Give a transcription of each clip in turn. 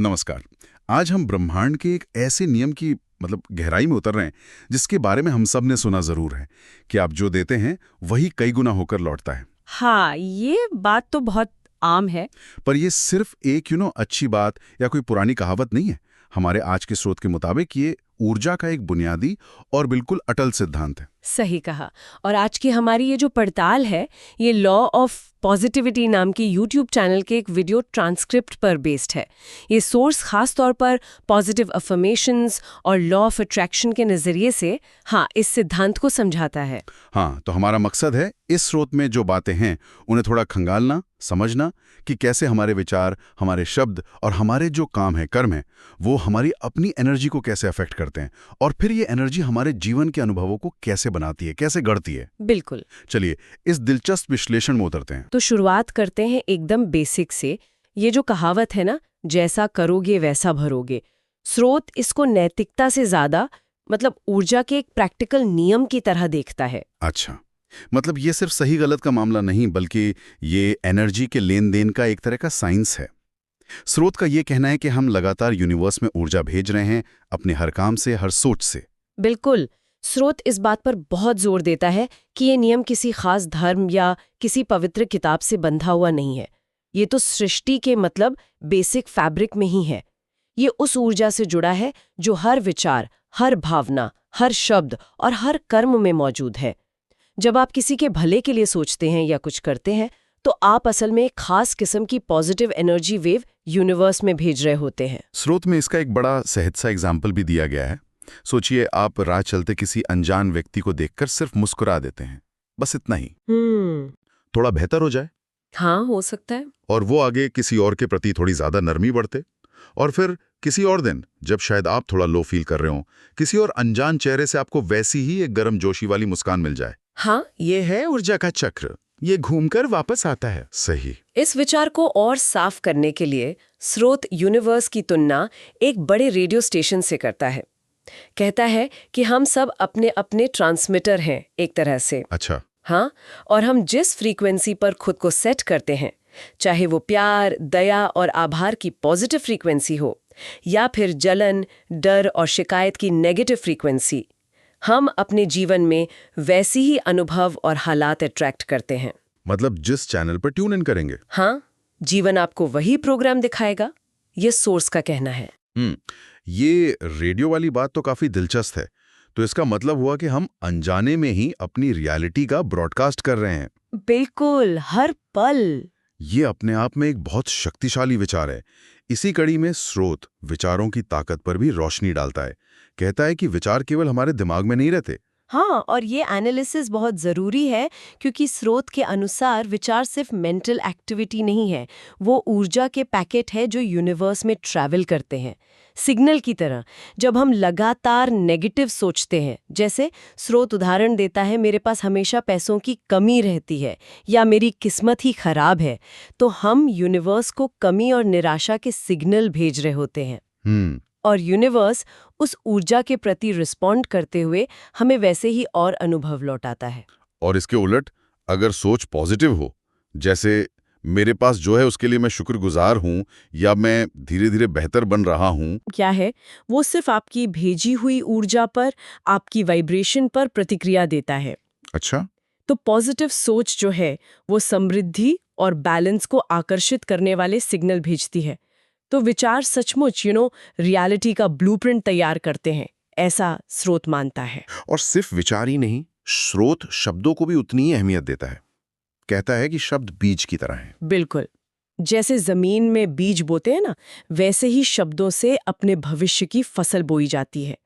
नमस्कार। आज हम ब्रह्मांड के एक ऐसे नियम की गहराई में उतर रहे हैं जिसके बारे में हम सब ने सुना जरूर है कि आप जो देते हैं वही कई गुना होकर लौटता है। हाँ, ये बात तो बहुत आम है। पर ये सिर्फ एक अच्छी बात या कोई पुरानी कहावत नहीं है। हमारे आज के स्रोत के मुताबिक ये ऊर्जा का एक बुनियादी और बिल्कुल अटल सिद्धांत है। सही कहा। और आज की हमारी ये जो पड़ताल है, ये लॉ ऑफ पॉजिटिविटी नाम की यूट्यूब चैनल के एक वीडियो ट्रांसक्रिप्ट पर बेस्ड है। ये सोर्स खास तौर पर पॉजिटिव अफर्मेशंस और लॉ ऑफ अट्रैक्शन के नजरिए से इस सिद्धांत को समझाता है। तो हमारा मकसद है इस स्रोत में जो बातें हैं उन्हें थोड़ा खंगालना, समझना कि कैसे हमारे विचार, हमारे शब्द और हमारे जो काम है, कर्म है, वो हमारी अपनी एनर्जी को कैसे अफेक्ट करते हैं और फिर ये एनर्जी हमारे जीवन के अनुभवों को कैसे बनाती है, कैसे गढ़ती है। बिल्कुल। चलिए इस दिलचस्प विश्लेषण में उतरते हैं। तो शुरुआत करते हैं एकदम बेसिक से। ये जो कहावत है ना, जैसा करोगे वैसा भरोगे, स्रोत इसको नैतिकता से ज्यादा ऊर्जा के एक प्रैक्टिकल नियम की तरह देखता है। अच्छा, ये सिर्फ सही गलत का मामला नहीं बल्कि ये एनर्जी के लेन देन का एक तरह का साइंस है। स्रोत का ये कहना है कि हम लगातार यूनिवर्स में ऊर्जा भेज रहे हैं अपने हर काम से, हर सोच से। बिल्कुल। स्रोत इस बात पर बहुत जोर देता है कि ये नियम किसी खास धर्म या किसी पवित्र किताब से बंधा हुआ नहीं है। ये तो सृष्टि के बेसिक फैब्रिक में ही है। ये उस ऊर्जा से जुड़ा है जो हर विचार, हर भावना, हर शब्द और हर कर्म में मौजूद है। जब आप किसी के भले के लिए सोचते हैं या कुछ करते हैं, तो आप असल में एक खास किस्म की पॉजिटिव एनर्जी वेव यूनिवर्स में भेज रहे होते हैं। स्रोत में इसका एक बड़ा सहज सा एग्जाम्पल भी दिया गया है। सोचिए, आप राह चलते किसी अनजान व्यक्ति को देखकर सिर्फ मुस्कुरा देते हैं, बस इतना ही। थोड़ा बेहतर हो जाए। हाँ, हो सकता है। और वो आगे किसी और के प्रति थोड़ी ज्यादा नरमी बढ़ते। और फिर किसी और दिन जब शायद आप थोड़ा लो फील कर रहे हो, किसी और अनजान चेहरे से आपको वैसी ही एक गर्म जोशी वाली मुस्कान मिल जाए। ये है ऊर्जा का चक्र, ये घूमकर वापस आता है। सही। इस विचार को और साफ करने के लिए स्रोत यूनिवर्स की तुलना एक बड़े रेडियो स्टेशन से करता है। कहता है कि हम सब अपने अपने ट्रांसमीटर हैं एक तरह से। अच्छा। और हम जिस फ्रीक्वेंसी पर खुद को सेट करते हैं, चाहे वो प्यार, दया और आभार की पॉजिटिव फ्रीक्वेंसी हो या फिर जलन, डर और शिकायत की नेगेटिव फ्रीक्वेंसी, हम अपने जीवन में वैसी ही अनुभव और हालात अट्रैक्ट करते हैं। जिस चैनल पर ट्यून इन करेंगे, जीवन आपको वही प्रोग्राम दिखाएगा, ये सोर्स का कहना है। ये रेडियो वाली बात तो काफी दिलचस्प है। तो इसका मतलब हुआ कि हम अनजाने में ही अपनी रियलिटी का ब्रॉडकास्ट कर रहे हैं। बिल्कुल, हर पल। ये अपने आप में एक बहुत शक्तिशाली विचार है। इसी कड़ी में स्रोत विचारों की ताकत पर भी रोशनी डालता है। कहता है कि विचार केवल हमारे दिमाग में नहीं रहते। और ये एनालिसिस बहुत ज़रूरी है, क्योंकि स्रोत के अनुसार विचार सिर्फ मेंटल एक्टिविटी नहीं है, वो ऊर्जा के पैकेट है जो यूनिवर्स में ट्रैवल करते हैं, सिग्नल की तरह। जब हम लगातार नेगेटिव सोचते हैं, जैसे स्रोत उदाहरण देता है, मेरे पास हमेशा पैसों की कमी रहती है या मेरी किस्मत ही खराब है, तो हम यूनिवर्स को कमी और निराशा के सिग्नल भेज रहे होते हैं। और यूनिवर्स उस ऊर्जा के प्रति रिस्पॉन्ड करते हुए हमें वैसे ही और अनुभव लौटाता है। और इसके उलट, अगर सोच पॉजिटिव हो, जैसे मेरे पास जो है उसके लिए मैं शुक्रगुजार हूं या मैं धीरे धीरे बेहतर बन रहा हूं, क्या है, वो सिर्फ आपकी भेजी हुई ऊर्जा पर, आपकी वाइब्रेशन पर प्रतिक्रिया देता है। अच्छा। तो पॉजिटिव सोच जो है वो समृद्धि और बैलेंस को आकर्षित करने वाले सिग्नल भेजती है। तो विचार सचमुच रियलिटी का ब्लूप्रिंट तैयार करते हैं, ऐसा स्रोत मानता है। और सिर्फ विचार ही नहीं, स्रोत शब्दों को भी उतनी ही अहमियत देता है। कहता है कि शब्द बीज की तरह हैं। बिल्कुल, जैसे जमीन में बीज बोते हैं ना, वैसे ही शब्दों से अपने भविष्य की फसल बोई जाती है।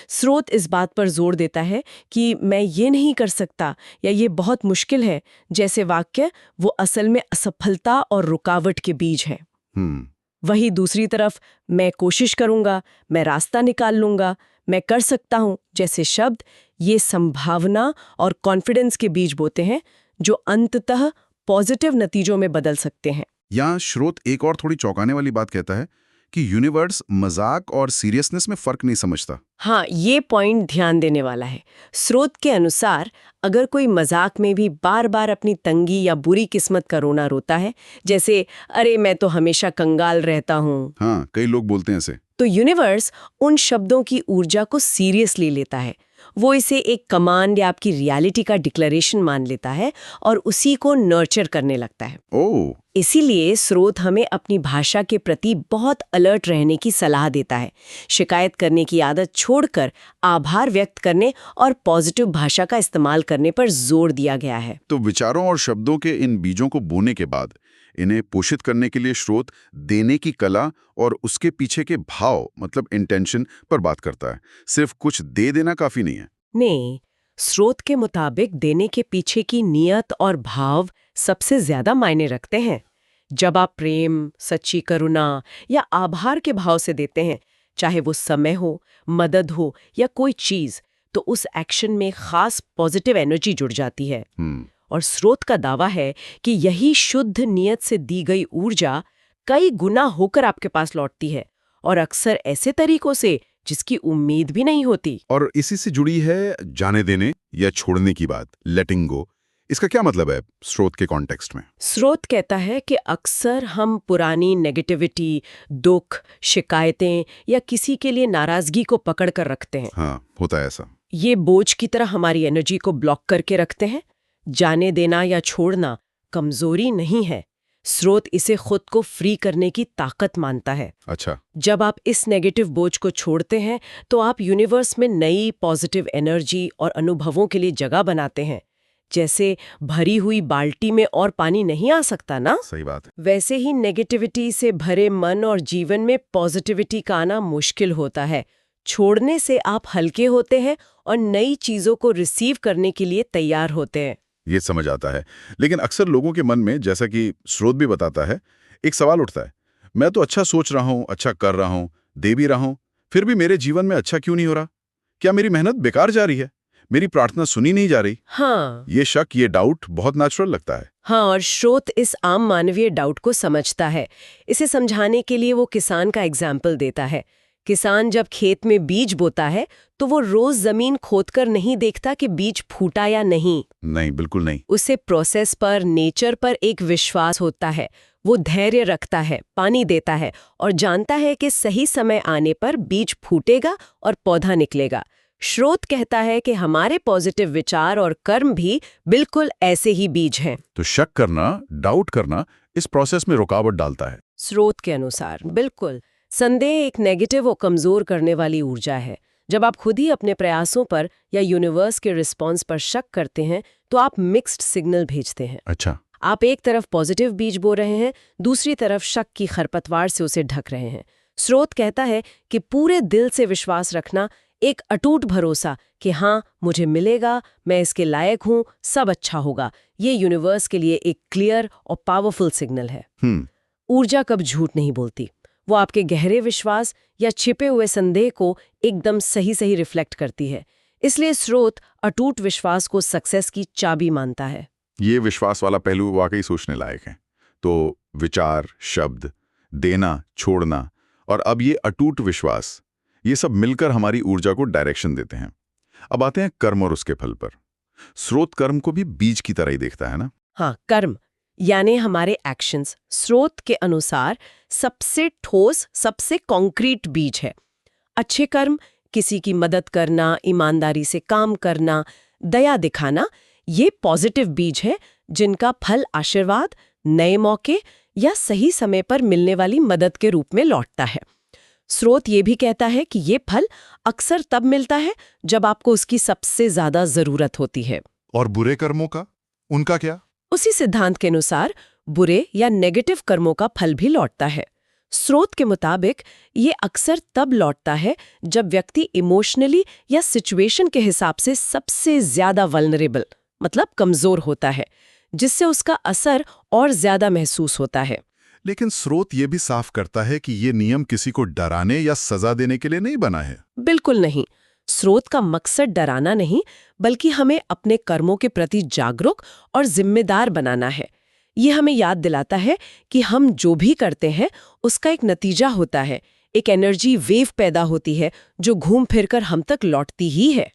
स्रोत इस बात पर जोर देता है कि मैं ये नहीं कर सकता या ये बहुत मुश्किल है जैसे वाक्य, वो असल में असफलता और रुकावट के बीज हैं। वही दूसरी तरफ, मैं कोशिश करूंगा, मैं रास्ता निकाल लूंगा, मैं कर सकता हूं जैसे शब्द, ये संभावना और कॉन्फिडेंस के बीज बोते हैं जो अंततः पॉजिटिव नतीजों में बदल सकते हैं। यहाँ स्रोत एक और थोड़ी चौंकाने वाली बात कहता है कि यूनिवर्स मजाक और सीरियसनेस में फर्क नहीं समझता। हाँ, ये पॉइंट ध्यान देने वाला है। स्रोत के अनुसार अगर कोई मजाक में भी बार बार अपनी तंगी या बुरी किस्मत का रोना रोता है, जैसे अरे मैं तो हमेशा कंगाल रहता हूँ, हाँ, कई लोग बोलते हैं ऐसे। तो यूनिवर्स उन शब्दों की ऊर्जा को सीरियसली लेता है। वो इसे एक कमांड या आपकी रियलिटी का डिक्लेरेशन मान लेता है और उसी को नर्चर करने लगता है। ओह, इसीलिए स्रोत हमें अपनी भाषा के प्रति बहुत अलर्ट रहने की सलाह देता है। शिकायत करने की आदत छोड़कर आभार व्यक्त करने और पॉजिटिव भाषा का इस्तेमाल करने पर जोर दिया गया है। तो विचारों और शब्दों के इन बीजों को बोने के बाद इन्हें पोषित करने के लिए स्रोत देने की कला और उसके पीछे के भाव मतलब इंटेंशन पर बात करता है। सिर्फ कुछ दे देना काफी नहीं है। नहीं, स्रोत के मुताबिक देने के पीछे की नियत और भाव सबसे ज्यादा मायने रखते हैं। जब आप प्रेम, सच्ची करुणा या आभार के भाव से देते हैं, चाहे वो समय हो, मदद हो या कोई चीज, तो उस एक्शन में खास पॉजिटिव एनर्जी जुड़ जाती है। और स्रोत का दावा है कि यही शुद्ध नियत से दी गई ऊर्जा कई गुना होकर आपके पास लौटती है, और अक्सर ऐसे तरीकों से जिसकी उम्मीद भी नहीं होती। और इसी से जुड़ी है जाने देने या छोड़ने की बात, लेटिंग गो। इसका क्या मतलब है स्रोत के कॉन्टेक्स्ट में? स्रोत कहता है कि अक्सर हम पुरानी नेगेटिविटी, दुख, शिकायतें या किसी के लिए नाराजगी को पकड़ कर रखते हैं। हाँ, होता है ऐसा। ये बोझ की तरह हमारी एनर्जी को ब्लॉक करके रखते हैं। जाने देना या छोड़ना कमजोरी नहीं है, स्रोत इसे खुद को फ्री करने की ताकत मानता है। अच्छा, जब आप इस नेगेटिव बोझ को छोड़ते हैं तो आप यूनिवर्स में नई पॉजिटिव एनर्जी और अनुभवों के लिए जगह बनाते हैं। जैसे भरी हुई बाल्टी में और पानी नहीं आ सकता ना, सही बात है। वैसे ही नेगेटिविटी से भरे मन और जीवन में पॉजिटिविटी का आना मुश्किल होता है। छोड़ने से आप हल्के होते हैं और नई चीजों को रिसीव करने के लिए तैयार होते हैं। ये समझ आता है। लेकिन अक्सर लोगों के मन में, जैसा कि स्रोत भी बताता है, एक सवाल उठता है, मैं तो अच्छा सोच रहा हूँ, अच्छा कर रहा हूँ, दे भी रहा हूँ, फिर भी मेरे जीवन में अच्छा क्यों नहीं हो रहा? क्या मेरी मेहनत बेकार जा रही है? मेरी प्रार्थना सुनी नहीं जा रही? हाँ, ये शक, ये डाउट बहुत नेचुरल लगता है। हाँ, और स्रोत इस आम मानवीय डाउट को समझता है। इसे समझाने के लिए वो किसान का एग्जाम्पल देता है। किसान जब खेत में बीज बोता है तो वो रोज जमीन खोदकर नहीं देखता कि बीज फूटा या नहीं। नहीं, बिल्कुल नहीं। उसे प्रोसेस पर, नेचर पर एक विश्वास होता है। वो धैर्य रखता है, पानी देता है और जानता है कि सही समय आने पर बीज फूटेगा और पौधा निकलेगा। स्रोत कहता है कि हमारे पॉजिटिव विचार और कर्म भी बिल्कुल ऐसे ही बीज हैं। तो शक करना, डाउट करना इस प्रोसेस में रुकावट डालता है। स्रोत के अनुसार बिल्कुल। संदेह एक नेगेटिव और कमजोर करने वाली ऊर्जा है। जब आप खुद ही अपने प्रयासों पर या यूनिवर्स के रिस्पॉन्स पर शक करते हैं तो आप मिक्स्ड सिग्नल भेजते हैं। अच्छा, आप एक तरफ पॉजिटिव बीज बो रहे हैं, दूसरी तरफ शक की खरपतवार से उसे ढक रहे हैं। स्रोत कहता है कि पूरे दिल से विश्वास रखना, एक अटूट भरोसा कि हाँ, मुझे मिलेगा, मैं इसके लायक हूँ, सब अच्छा होगा, ये यूनिवर्स के लिए एक क्लियर और पावरफुल सिग्नल है। ऊर्जा कब झूठ नहीं बोलती। वो आपके गहरे विश्वास या छिपे हुए संदेह को एकदम सही रिफ्लेक्ट करती है। इसलिए स्रोत अटूट विश्वास को सक्सेस की चाबी मानता है। ये विश्वास वाला पहलू वाकई सोचने लायक है। तो विचार, शब्द, देना, छोड़ना और अब ये अटूट विश्वास, ये सब मिलकर हमारी ऊर्जा को डायरेक्शन देते हैं। अब आते हैं कर्म और उसके फल पर। स्रोत कर्म को भी बीज की तरह ही देखता है ना? हाँ, कर्म यानी हमारे एक्शंस स्रोत के अनुसार सबसे ठोस, सबसे कॉन्क्रीट बीज है। अच्छे कर्म, किसी की मदद करना, ईमानदारी से काम करना, दया दिखाना, ये पॉजिटिव बीज है जिनका फल आशीर्वाद, नए मौके या सही समय पर मिलने वाली मदद के रूप में लौटता है। स्रोत ये भी कहता है कि ये फल अक्सर तब मिलता है जब आपको उसकी सबसे ज्यादा जरूरत होती है। और बुरे कर्मों का, उनका क्या? उसी सिद्धांत के अनुसार बुरे या नेगेटिव कर्मों का फल भी लौटता है। स्रोत के मुताबिक ये अक्सर तब लौटता है जब व्यक्ति इमोशनली या सिचुएशन के हिसाब से सबसे ज्यादा वल्नरेबल मतलब कमजोर होता है, जिससे उसका असर और ज्यादा महसूस होता है। लेकिन स्रोत ये भी साफ करता है कि ये नियम किसी को डराने या सजा देने के लिए नहीं बना है। बिल्कुल नहीं। स्रोत का मकसद डराना नहीं, बल्कि हमें अपने कर्मों के प्रति जागरूक और जिम्मेदार बनाना है। ये हमें याद दिलाता है कि हम जो भी करते हैं उसका एक नतीजा होता है, एक एनर्जी वेव पैदा होती है जो घूम फिरकर हम तक लौटती ही है।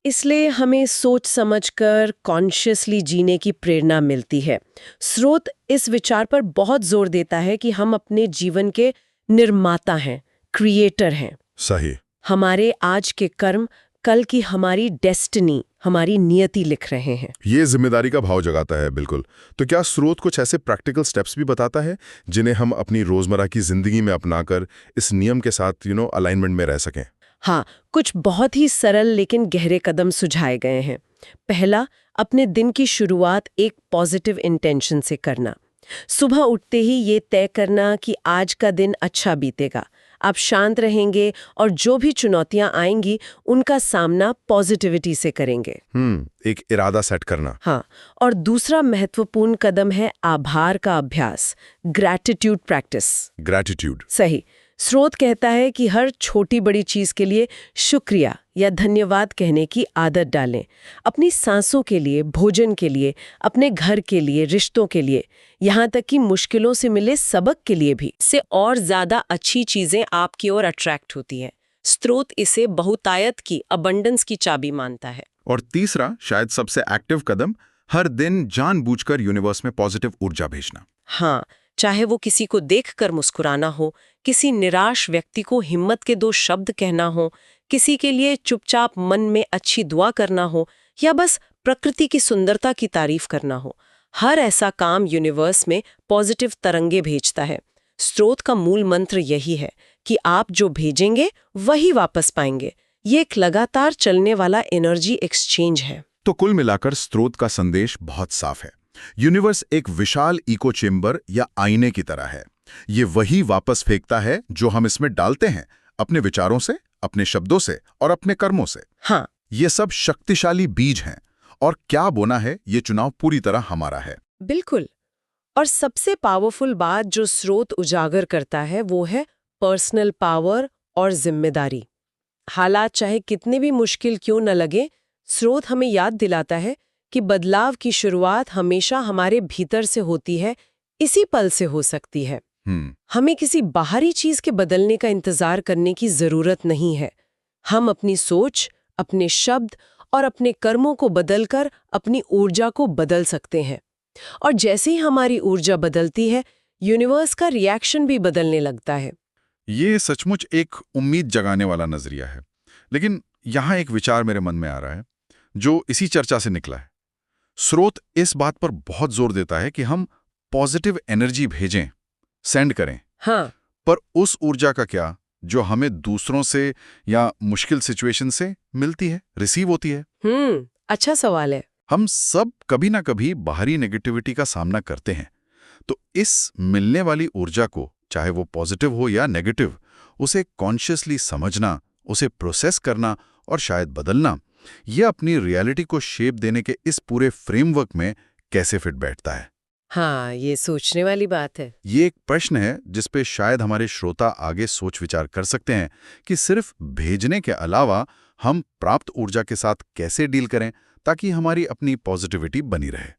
इसलिए हमें सोच समझकर कॉन्शियसली जीने की प्रेरणा मिलती है। स्रोत इस विचार पर बहुत जोर देता है कि हम अपने जीवन के निर्माता हैं, क्रिएटर हैं। सही। हमारे आज के कर्म कल की हमारी डेस्टिनी, हमारी नियति लिख रहे हैं। ये जिम्मेदारी का भाव जगाता है, बिल्कुल। तो क्या स्रोत कुछ ऐसे प्रैक्टिकल स्टेप्स भी बताता है जिन्हें हम अपनी रोजमर्रा की जिंदगी में अपनाकर इस नियम के साथ अलाइनमेंट में रह सकें? हाँ, कुछ बहुत ही सरल लेकिन गहरे कदम सुझाए गए हैं। पहला, अपने दिन की शुरुआत एक पॉजिटिव इंटेंशन से करना। सुबह उठते ही ये तय करना कि आज का दिन अच्छा बीतेगा। आप शांत रहेंगे और जो भी चुनौतियां आएंगी उनका सामना पॉजिटिविटी से करेंगे। एक इरादा सेट करना। हाँ, और दूसरा महत्वपूर्ण कदम है आभार का अभ्यास, ग्रैटिट्यूड प्रैक्टिस। ग्रैटिट्यूड। सही। स्रोत कहता है कि हर छोटी बड़ी चीज के लिए शुक्रिया या धन्यवाद कहने की आदत डालें। अपनी सांसों के लिए, भोजन के लिए, अपने घर के लिए, रिश्तों के लिए, यहाँ तक कि मुश्किलों से मिले सबक के लिए भी। इससे और ज्यादा अच्छी चीजें आपकी ओर अट्रैक्ट होती हैं। स्रोत इसे बहुतायत की, अबंडेंस की चाबी मानता है। और तीसरा, शायद सबसे एक्टिव कदम, हर दिन जानबूझकर यूनिवर्स में पॉजिटिव ऊर्जा भेजना। हाँ, चाहे वो किसी को देखकर मुस्कुराना हो, किसी निराश व्यक्ति को हिम्मत के 2 शब्द कहना हो, किसी के लिए चुपचाप मन में अच्छी दुआ करना हो, या बस प्रकृति की सुंदरता की तारीफ करना हो। हर ऐसा काम यूनिवर्स में पॉजिटिव तरंगे भेजता है। स्रोत का मूल मंत्र यही है कि आप जो भेजेंगे वही वापस पाएंगे। ये एक लगातार चलने वाला एनर्जी एक्सचेंज है। तो कुल मिलाकर स्रोत का संदेश बहुत साफ है। यूनिवर्स एक विशाल इको चेम्बर या आईने की तरह है। ये वही वापस फेंकता है जो हम इसमें डालते हैं, अपने विचारों से, अपने शब्दों से और अपने कर्मों से। हाँ, ये सब शक्तिशाली बीज हैं और क्या बोना है ये चुनाव पूरी तरह हमारा है। बिल्कुल। और सबसे पावरफुल बात जो स्रोत उजागर करता है वो है पर्सनल पावर और जिम्मेदारी। हालात चाहे कितने भी मुश्किल क्यों न लगे, स्रोत हमें याद दिलाता है कि बदलाव की शुरुआत हमेशा हमारे भीतर से होती है, इसी पल से हो सकती है। हमें किसी बाहरी चीज के बदलने का इंतजार करने की जरूरत नहीं है। हम अपनी सोच, अपने शब्द और अपने कर्मों को बदलकर अपनी ऊर्जा को बदल सकते हैं। और जैसे ही हमारी ऊर्जा बदलती है, यूनिवर्स का रिएक्शन भी बदलने लगता है। ये सचमुच एक उम्मीद जगाने वाला नजरिया है। लेकिन यहाँ एक विचार मेरे मन में आ रहा है जो इसी चर्चा से निकला है। स्रोत इस बात पर बहुत जोर देता है कि हम पॉजिटिव एनर्जी भेजें, सेंड करें। हाँ, पर उस ऊर्जा का क्या जो हमें दूसरों से या मुश्किल सिचुएशन से मिलती है, रिसीव होती है? अच्छा सवाल है। हम सब कभी ना कभी बाहरी नेगेटिविटी का सामना करते हैं। तो इस मिलने वाली ऊर्जा को, चाहे वो पॉजिटिव हो या नेगेटिव, उसे कॉन्शियसली समझना, उसे प्रोसेस करना और शायद बदलना, ये अपनी रियलिटी को शेप देने के इस पूरे फ्रेमवर्क में कैसे फिट बैठता है? हाँ, ये सोचने वाली बात है। ये एक प्रश्न है जिस पे शायद हमारे श्रोता आगे सोच विचार कर सकते हैं कि सिर्फ भेजने के अलावा हम प्राप्त ऊर्जा के साथ कैसे डील करें ताकि हमारी अपनी पॉजिटिविटी बनी रहे।